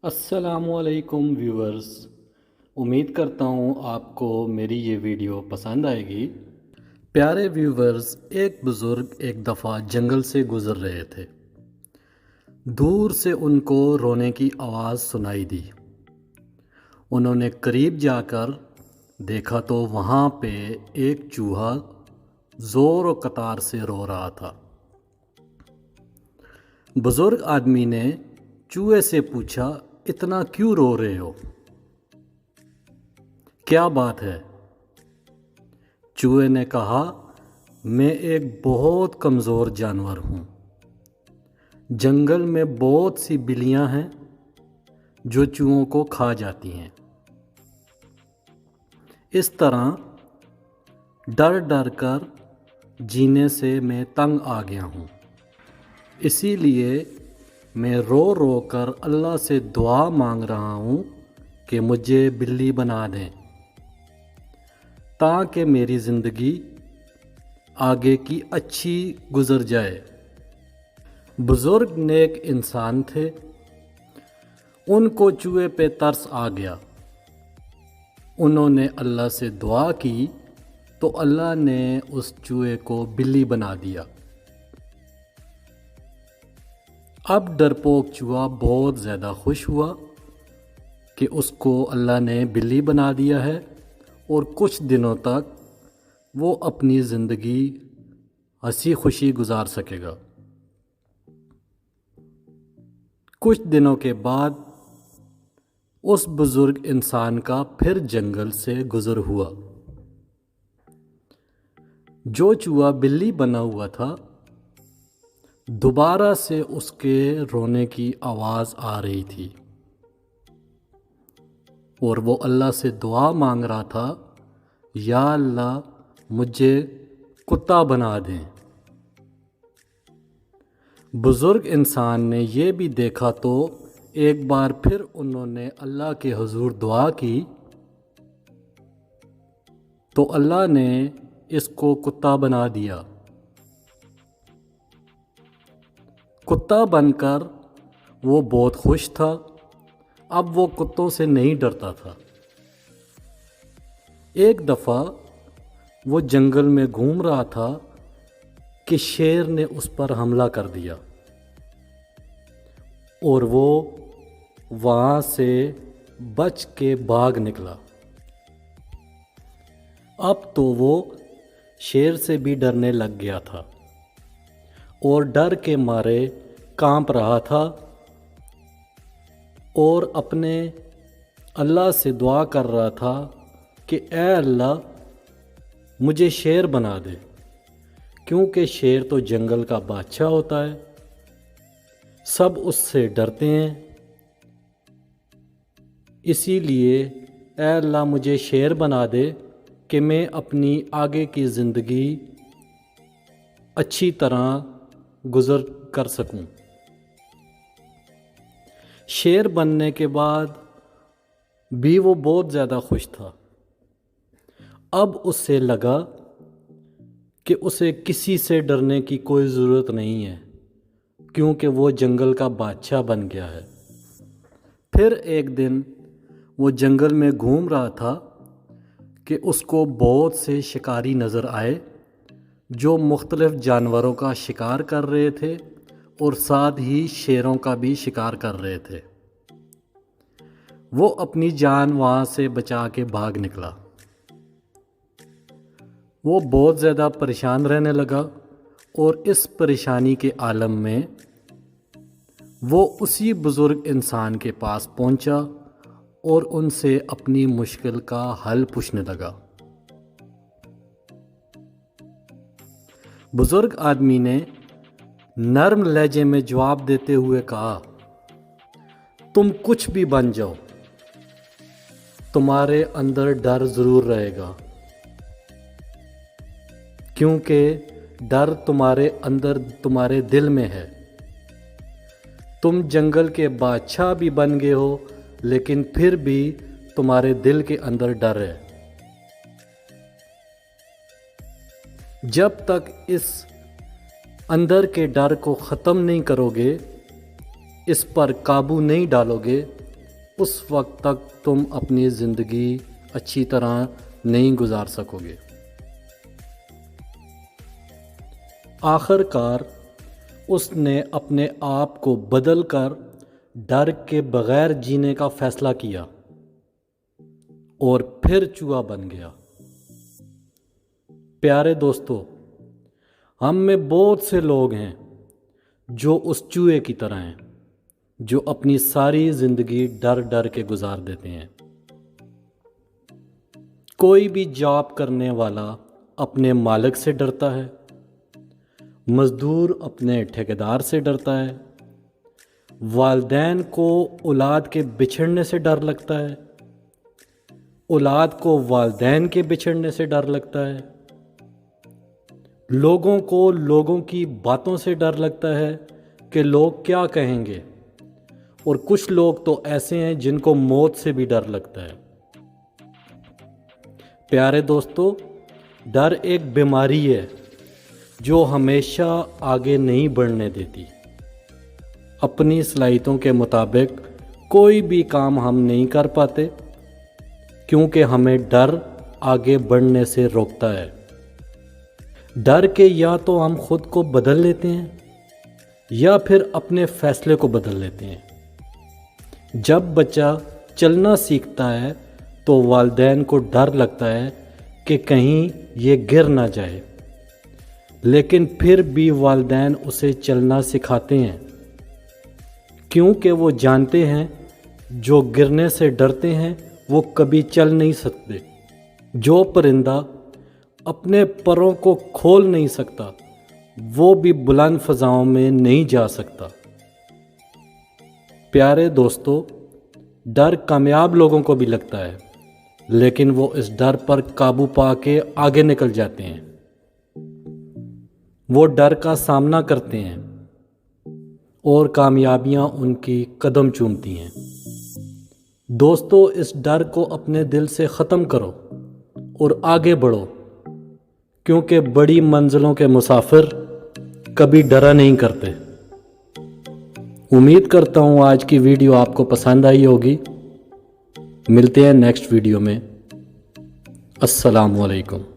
السلام علیکم ویورز، امید کرتا ہوں آپ کو میری یہ ویڈیو پسند آئے گی۔ پیارے ویورز، ایک بزرگ ایک دفعہ جنگل سے گزر رہے تھے۔ دور سے ان کو رونے کی آواز سنائی دی۔ انہوں نے قریب جا کر دیکھا تو وہاں پہ ایک چوہا زور و قطار سے رو رہا تھا۔ بزرگ آدمی نے چوہے سے پوچھا، اتنا کیوں رو رہے ہو؟ کیا بات ہے؟ چوہے نے کہا، میں ایک بہت کمزور جانور ہوں۔ جنگل میں بہت سی بلیاں ہیں جو چوہوں کو کھا جاتی ہیں۔ اس طرح ڈر ڈر کر جینے سے میں تنگ آ گیا ہوں۔ اسی لیے میں رو رو کر اللہ سے دعا مانگ رہا ہوں کہ مجھے بلی بنا دیں تاکہ میری زندگی آگے کی اچھی گزر جائے۔ بزرگ نیک انسان تھے، ان کو چوہے پہ ترس آ گیا۔ انہوں نے اللہ سے دعا کی تو اللہ نے اس چوہے کو بلی بنا دیا۔ اب ڈرپوک چوہا بہت زیادہ خوش ہوا کہ اس کو اللہ نے بلی بنا دیا ہے اور کچھ دنوں تک وہ اپنی زندگی ہنسی خوشی گزار سکے گا۔ کچھ دنوں کے بعد اس بزرگ انسان کا پھر جنگل سے گزر ہوا۔ جو چوہا بلی بنا ہوا تھا، دوبارہ سے اس کے رونے کی آواز آ رہی تھی اور وہ اللہ سے دعا مانگ رہا تھا، یا اللہ مجھے کتا بنا دیں۔ بزرگ انسان نے یہ بھی دیکھا تو ایک بار پھر انہوں نے اللہ کے حضور دعا کی تو اللہ نے اس کو کتا بنا دیا۔ کتا بن کر وہ بہت خوش تھا، اب وہ کتوں سے نہیں ڈرتا تھا۔ ایک دفعہ وہ جنگل میں گھوم رہا تھا کہ شیر نے اس پر حملہ کر دیا اور وہ وہاں سے بچ کے بھاگ نکلا۔ اب تو وہ شیر سے بھی ڈرنے لگ گیا تھا اور ڈر کے مارے کانپ رہا تھا اور اپنے اللہ سے دعا کر رہا تھا کہ اے اللہ مجھے شیر بنا دے، کیونکہ شیر تو جنگل کا بادشاہ ہوتا ہے، سب اس سے ڈرتے ہیں۔ اسی لیے اے اللہ مجھے شیر بنا دے کہ میں اپنی آگے کی زندگی اچھی طرح گزر کر سکوں۔ شیر بننے کے بعد بھی وہ بہت زیادہ خوش تھا۔ اب اس سے لگا کہ اسے کسی سے ڈرنے کی کوئی ضرورت نہیں ہے، کیونکہ وہ جنگل کا بادشاہ بن گیا ہے۔ پھر ایک دن وہ جنگل میں گھوم رہا تھا کہ اس کو بہت سے شکاری نظر آئے جو مختلف جانوروں کا شکار کر رہے تھے اور ساتھ ہی شیروں کا بھی شکار کر رہے تھے۔ وہ اپنی جان وہاں سے بچا کے بھاگ نکلا۔ وہ بہت زیادہ پریشان رہنے لگا اور اس پریشانی کے عالم میں وہ اسی بزرگ انسان کے پاس پہنچا اور ان سے اپنی مشکل کا حل پوچھنے لگا۔ بزرگ آدمی نے نرم لہجے میں جواب دیتے ہوئے کہا، تم کچھ بھی بن جاؤ، تمہارے اندر ڈر ضرور رہے گا، کیونکہ ڈر تمہارے اندر تمہارے دل میں ہے۔ تم جنگل کے بادشاہ بھی بن گئے ہو، لیکن پھر بھی تمہارے دل کے اندر ڈر ہے۔ جب تک اس اندر کے ڈر کو ختم نہیں کرو گے، اس پر قابو نہیں ڈالو گے، اس وقت تک تم اپنی زندگی اچھی طرح نہیں گزار سکو گے۔ آخر کار اس نے اپنے آپ کو بدل کر ڈر کے بغیر جینے کا فیصلہ کیا اور پھر چوہا بن گیا۔ پیارے دوستو، ہم میں بہت سے لوگ ہیں جو اس چوہے کی طرح ہیں، جو اپنی ساری زندگی ڈر ڈر کے گزار دیتے ہیں۔ کوئی بھی جاب کرنے والا اپنے مالک سے ڈرتا ہے، مزدور اپنے ٹھیکیدار سے ڈرتا ہے، والدین کو اولاد کے بچھڑنے سے ڈر لگتا ہے، اولاد کو والدین کے بچھڑنے سے ڈر لگتا ہے، لوگوں کو لوگوں کی باتوں سے ڈر لگتا ہے کہ لوگ کیا کہیں گے، اور کچھ لوگ تو ایسے ہیں جن کو موت سے بھی ڈر لگتا ہے۔ پیارے دوستو، ڈر ایک بیماری ہے جو ہمیشہ آگے نہیں بڑھنے دیتی۔ اپنی صلاحیتوں کے مطابق کوئی بھی کام ہم نہیں کر پاتے کیونکہ ہمیں ڈر آگے بڑھنے سے روکتا ہے۔ ڈر کے یا تو ہم خود کو بدل لیتے ہیں یا پھر اپنے فیصلے کو بدل لیتے ہیں۔ جب بچہ چلنا سیکھتا ہے تو والدین کو ڈر لگتا ہے کہ کہیں یہ گر نہ جائے، لیکن پھر بھی والدین اسے چلنا سکھاتے ہیں کیونکہ وہ جانتے ہیں جو گرنے سے ڈرتے ہیں وہ کبھی چل نہیں سکتے۔ جو پرندہ اپنے پروں کو کھول نہیں سکتا وہ بھی بلند فضاؤں میں نہیں جا سکتا۔ پیارے دوستو، ڈر کامیاب لوگوں کو بھی لگتا ہے، لیکن وہ اس ڈر پر قابو پا کے آگے نکل جاتے ہیں۔ وہ ڈر کا سامنا کرتے ہیں اور کامیابیاں ان کی قدم چومتی ہیں۔ دوستو، اس ڈر کو اپنے دل سے ختم کرو اور آگے بڑھو، کیونکہ بڑی منزلوں کے مسافر کبھی ڈرا نہیں کرتے۔ امید کرتا ہوں آج کی ویڈیو آپ کو پسند آئی ہوگی۔ ملتے ہیں نیکسٹ ویڈیو میں۔ السلام علیکم۔